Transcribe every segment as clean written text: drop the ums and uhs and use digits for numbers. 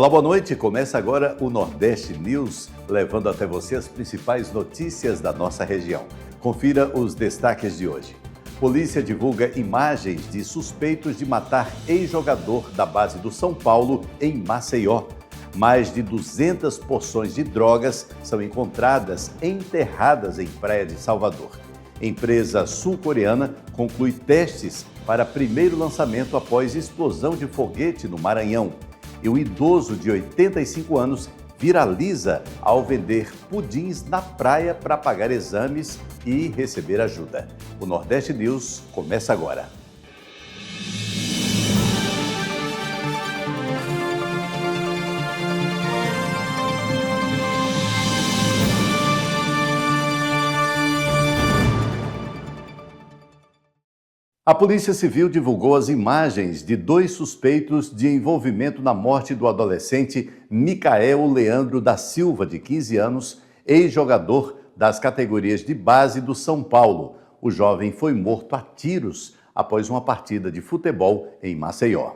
Olá, boa noite. Começa agora o Nordeste News, levando até você as principais notícias da nossa região. Confira os destaques de hoje. Polícia divulga imagens de suspeitos de matar ex-jogador da base do São Paulo em Maceió. Mais de 200 porções de drogas são encontradas enterradas em Praia de Salvador. Empresa sul-coreana conclui testes para primeiro lançamento após explosão de foguete no Maranhão. E o idoso de 85 anos viraliza ao vender pudins na praia para pagar exames e receber ajuda. O Nordeste News começa agora. A Polícia Civil divulgou as imagens de 2 suspeitos de envolvimento na morte do adolescente Micael Leandro da Silva, de 15 anos, ex-jogador das categorias de base do São Paulo. O jovem foi morto a tiros após uma partida de futebol em Maceió.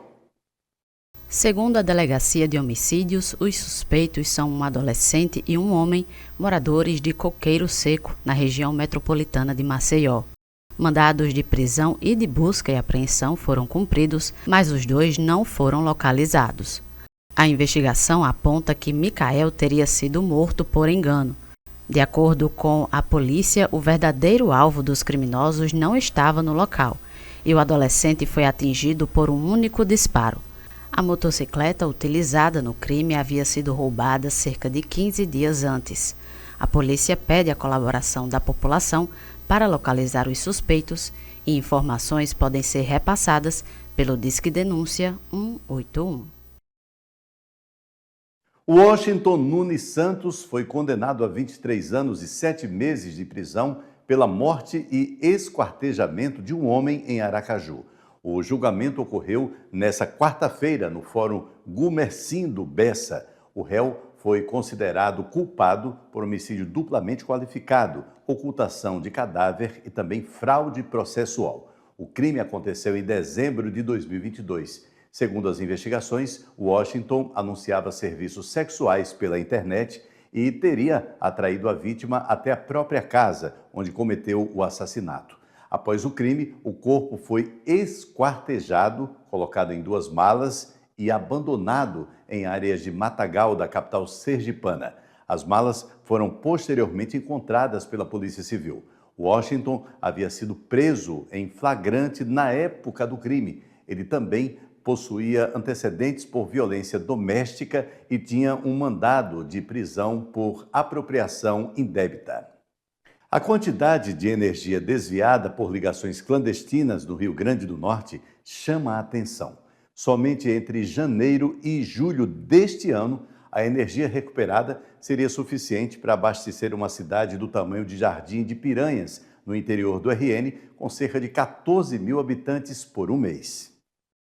Segundo a Delegacia de Homicídios, os suspeitos são um adolescente e um homem, moradores de Coqueiro Seco, na região metropolitana de Maceió. Mandados de prisão e de busca e apreensão foram cumpridos, mas os dois não foram localizados. A investigação aponta que Micael teria sido morto por engano. De acordo com a polícia, o verdadeiro alvo dos criminosos não estava no local e o adolescente foi atingido por um único disparo. A motocicleta utilizada no crime havia sido roubada cerca de 15 dias antes. A polícia pede a colaboração da população para localizar os suspeitos e informações podem ser repassadas pelo Disque Denúncia 181. Washington Nunes Santos foi condenado a 23 anos e 7 meses de prisão pela morte e esquartejamento de um homem em Aracaju. O julgamento ocorreu nesta quarta-feira no Fórum Gumercindo Bessa. O réu foi considerado culpado por homicídio duplamente qualificado, ocultação de cadáver e também fraude processual. O crime aconteceu em dezembro de 2022. Segundo as investigações, Washington anunciava serviços sexuais pela internet e teria atraído a vítima até a própria casa, onde cometeu o assassinato. Após o crime, o corpo foi esquartejado, colocado em 2 malas e abandonado em áreas de Matagal, da capital sergipana. As malas foram posteriormente encontradas pela Polícia Civil. Washington havia sido preso em flagrante na época do crime. Ele também possuía antecedentes por violência doméstica e tinha um mandado de prisão por apropriação indébita. A quantidade de energia desviada por ligações clandestinas no Rio Grande do Norte chama a atenção. Somente entre janeiro e julho deste ano, a energia recuperada seria suficiente para abastecer uma cidade do tamanho de Jardim de Piranhas, no interior do RN, com cerca de 14 mil habitantes por um mês.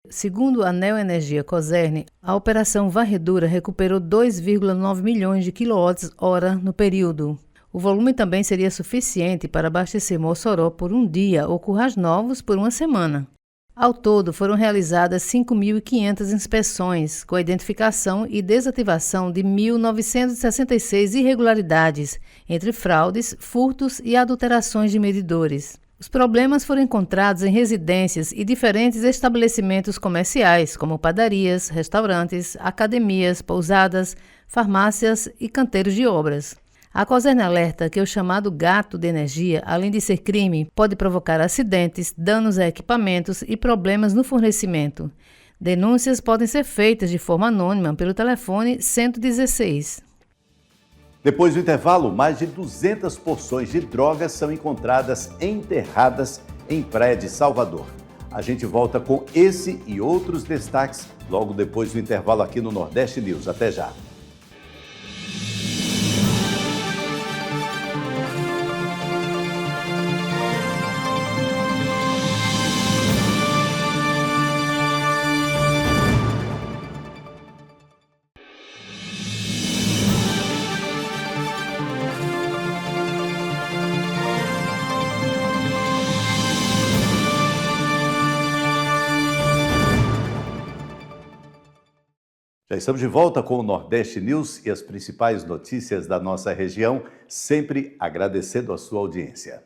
Segundo a Neoenergia Cosern, a operação varredura recuperou 2,9 milhões de kWh no período. O volume também seria suficiente para abastecer Mossoró por um dia ou Currais Novos por uma semana. Ao todo, foram realizadas 5.500 inspeções, com a identificação e desativação de 1.966 irregularidades, entre fraudes, furtos e adulterações de medidores. Os problemas foram encontrados em residências e diferentes estabelecimentos comerciais, como padarias, restaurantes, academias, pousadas, farmácias e canteiros de obras. A Cosern alerta que o chamado gato de energia, além de ser crime, pode provocar acidentes, danos a equipamentos e problemas no fornecimento. Denúncias podem ser feitas de forma anônima pelo telefone 116. Depois do intervalo, mais de 200 porções de drogas são encontradas enterradas em Praia de Salvador. A gente volta com esse e outros destaques logo depois do intervalo aqui no Nordeste News. Até já! Já estamos de volta com o Nordeste News e as principais notícias da nossa região, sempre agradecendo a sua audiência.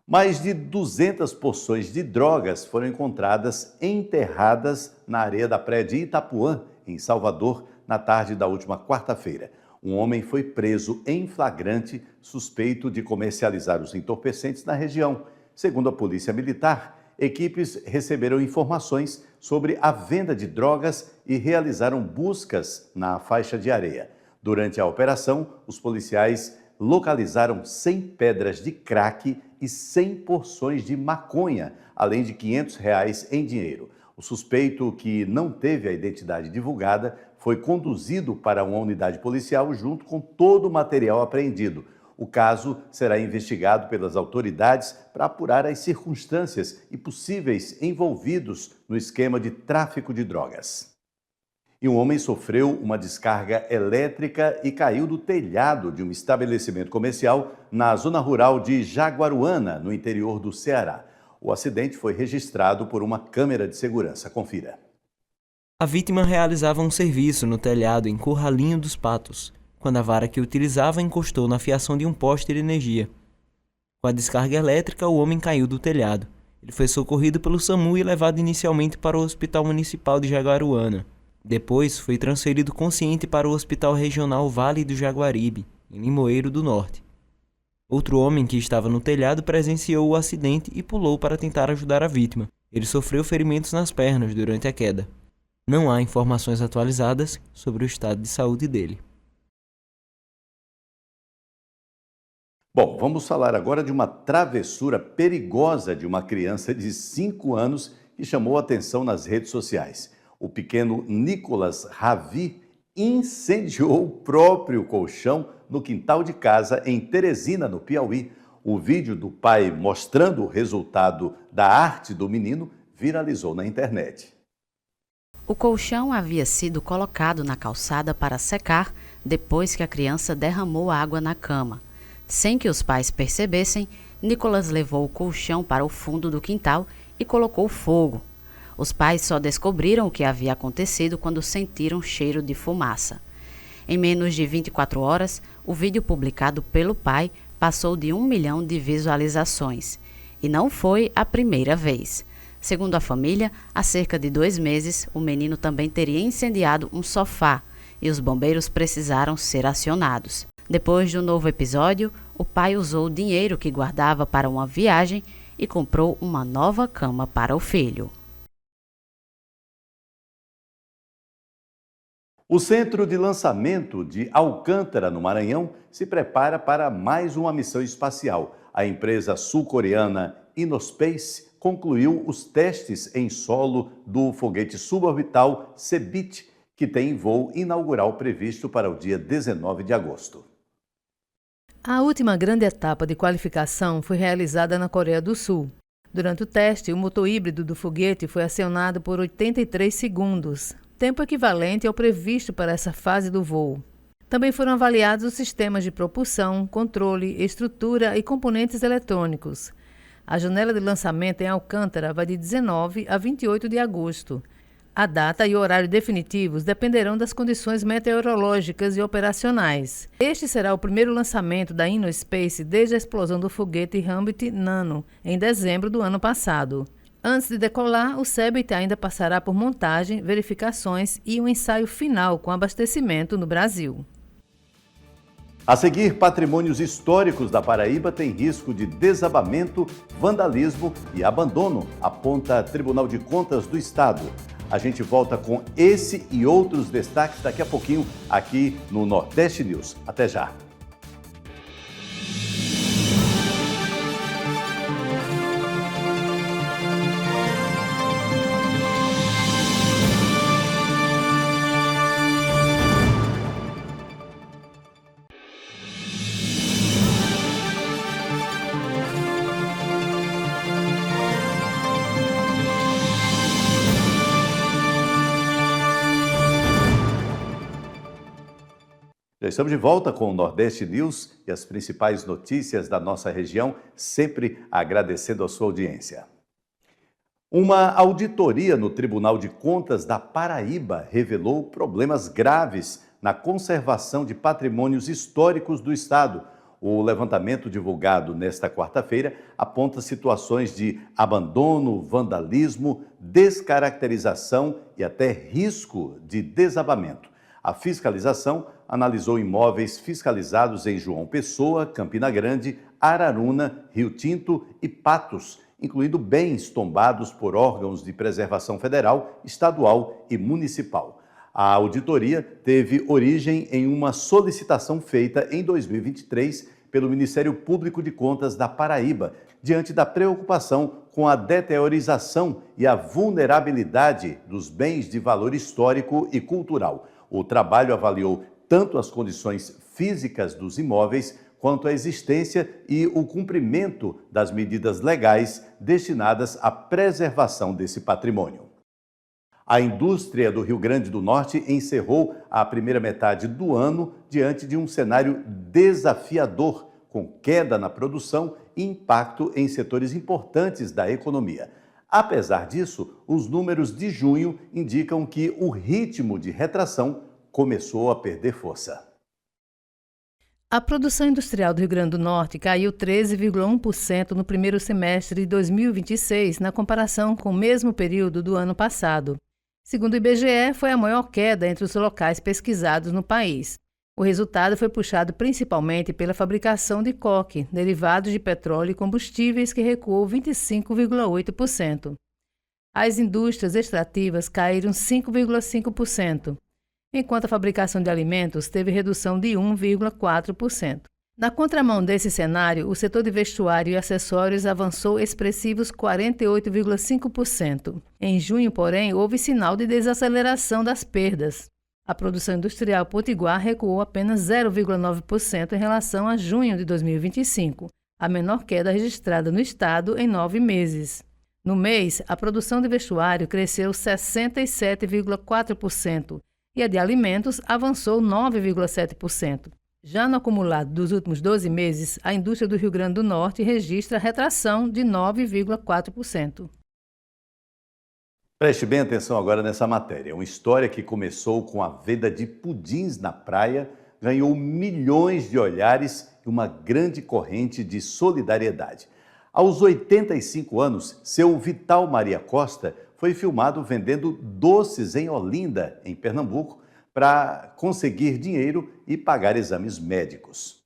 Mais de 200 porções de drogas foram encontradas enterradas na areia da praia de Itapuã, em Salvador, na tarde da última quarta-feira. Um homem foi preso em flagrante, suspeito de comercializar os entorpecentes na região. Segundo a Polícia Militar, equipes receberam informações sobre a venda de drogas e realizaram buscas na faixa de areia. Durante a operação, os policiais localizaram 100 pedras de crack e 100 porções de maconha, além de R$500 em dinheiro. O suspeito, que não teve a identidade divulgada, foi conduzido para uma unidade policial junto com todo o material apreendido. O caso será investigado pelas autoridades para apurar as circunstâncias e possíveis envolvidos no esquema de tráfico de drogas. E um homem sofreu uma descarga elétrica e caiu do telhado de um estabelecimento comercial na zona rural de Jaguaruana, no interior do Ceará. O acidente foi registrado por uma câmera de segurança. Confira. A vítima realizava um serviço no telhado em Curralinho dos Patos, quando a vara que utilizava encostou na fiação de um poste de energia. Com a descarga elétrica, o homem caiu do telhado. Ele foi socorrido pelo SAMU e levado inicialmente para o Hospital Municipal de Jaguaruana. Depois, foi transferido consciente para o Hospital Regional Vale do Jaguaribe, em Limoeiro do Norte. Outro homem que estava no telhado presenciou o acidente e pulou para tentar ajudar a vítima. Ele sofreu ferimentos nas pernas durante a queda. Não há informações atualizadas sobre o estado de saúde dele. Bom, vamos falar agora de uma travessura perigosa de uma criança de 5 anos que chamou a atenção nas redes sociais. O pequeno Nicolas Ravi incendiou o próprio colchão no quintal de casa em Teresina, no Piauí. O vídeo do pai mostrando o resultado da arte do menino viralizou na internet. O colchão havia sido colocado na calçada para secar depois que a criança derramou água na cama. Sem que os pais percebessem, Nicolas levou o colchão para o fundo do quintal e colocou fogo. Os pais só descobriram o que havia acontecido quando sentiram cheiro de fumaça. Em menos de 24 horas, o vídeo publicado pelo pai passou de 1 milhão de visualizações. E não foi a primeira vez. Segundo a família, há cerca de 2 meses, o menino também teria incendiado um sofá e os bombeiros precisaram ser acionados. Depois do novo episódio, o pai usou o dinheiro que guardava para uma viagem e comprou uma nova cama para o filho. O Centro de Lançamento de Alcântara, no Maranhão, se prepara para mais uma missão espacial. A empresa sul-coreana Innospace concluiu os testes em solo do foguete suborbital Cebit, que tem voo inaugural previsto para o dia 19 de agosto. A última grande etapa de qualificação foi realizada na Coreia do Sul. Durante o teste, o motor híbrido do foguete foi acionado por 83 segundos, tempo equivalente ao previsto para essa fase do voo. Também foram avaliados os sistemas de propulsão, controle, estrutura e componentes eletrônicos. A janela de lançamento em Alcântara vai de 19 a 28 de agosto. A data e o horário definitivos dependerão das condições meteorológicas e operacionais. Este será o primeiro lançamento da Innospace desde a explosão do foguete Rambit Nano, em dezembro do ano passado. Antes de decolar, o Cebit ainda passará por montagem, verificações e um ensaio final com abastecimento no Brasil. A seguir, patrimônios históricos da Paraíba têm risco de desabamento, vandalismo e abandono, aponta Tribunal de Contas do Estado. A gente volta com esse e outros destaques daqui a pouquinho aqui no Nordeste News. Até já! Já estamos de volta com o Nordeste News e as principais notícias da nossa região, sempre agradecendo a sua audiência. Uma auditoria no Tribunal de Contas da Paraíba revelou problemas graves na conservação de patrimônios históricos do Estado. O levantamento divulgado nesta quarta-feira aponta situações de abandono, vandalismo, descaracterização e até risco de desabamento. A fiscalização analisou imóveis fiscalizados em João Pessoa, Campina Grande, Araruna, Rio Tinto e Patos, incluindo bens tombados por órgãos de preservação federal, estadual e municipal. A auditoria teve origem em uma solicitação feita em 2023 pelo Ministério Público de Contas da Paraíba, diante da preocupação com a deteriorização e a vulnerabilidade dos bens de valor histórico e cultural. O trabalho avaliou tanto as condições físicas dos imóveis, quanto à existência e o cumprimento das medidas legais destinadas à preservação desse patrimônio. A indústria do Rio Grande do Norte encerrou a primeira metade do ano diante de um cenário desafiador, com queda na produção e impacto em setores importantes da economia. Apesar disso, os números de junho indicam que o ritmo de retração começou a perder força. A produção industrial do Rio Grande do Norte caiu 13,1% no primeiro semestre de 2026, na comparação com o mesmo período do ano passado. Segundo o IBGE, foi a maior queda entre os locais pesquisados no país. O resultado foi puxado principalmente pela fabricação de coque, derivados de petróleo e combustíveis, que recuou 25,8%. As indústrias extrativas caíram 5,5%. Enquanto a fabricação de alimentos teve redução de 1,4%. Na contramão desse cenário, o setor de vestuário e acessórios avançou expressivos 48,5%. Em junho, porém, houve sinal de desaceleração das perdas. A produção industrial potiguar recuou apenas 0,9% em relação a junho de 2025, a menor queda registrada no estado em 9 meses. No mês, a produção de vestuário cresceu 67,4%, e a de alimentos avançou 9,7%. Já no acumulado dos últimos 12 meses, a indústria do Rio Grande do Norte registra retração de 9,4%. Preste bem atenção agora nessa matéria. Uma história que começou com a venda de pudins na praia, ganhou milhões de olhares e uma grande corrente de solidariedade. Aos 85 anos, seu Vital Maria Costa foi filmado vendendo doces em Olinda, em Pernambuco, para conseguir dinheiro e pagar exames médicos.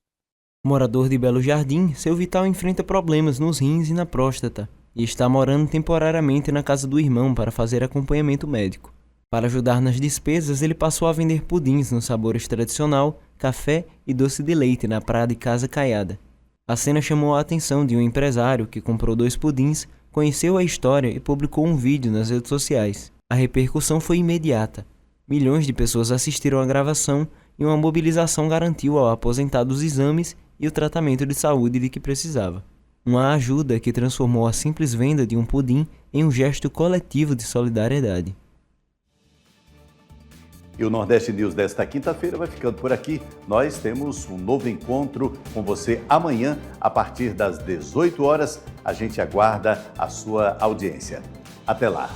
Morador de Belo Jardim, seu Vital enfrenta problemas nos rins e na próstata e está morando temporariamente na casa do irmão para fazer acompanhamento médico. Para ajudar nas despesas, ele passou a vender pudins nos sabores tradicional, café e doce de leite na praia de Casa Caiada. A cena chamou a atenção de um empresário que comprou 2 pudins, conheceu a história e publicou um vídeo nas redes sociais. A repercussão foi imediata. Milhões de pessoas assistiram à gravação e uma mobilização garantiu ao aposentado os exames e o tratamento de saúde de que precisava. Uma ajuda que transformou a simples venda de um pudim em um gesto coletivo de solidariedade. E o Nordeste News desta quinta-feira vai ficando por aqui. Nós temos um novo encontro com você amanhã, a partir das 18 horas. A gente aguarda a sua audiência. Até lá!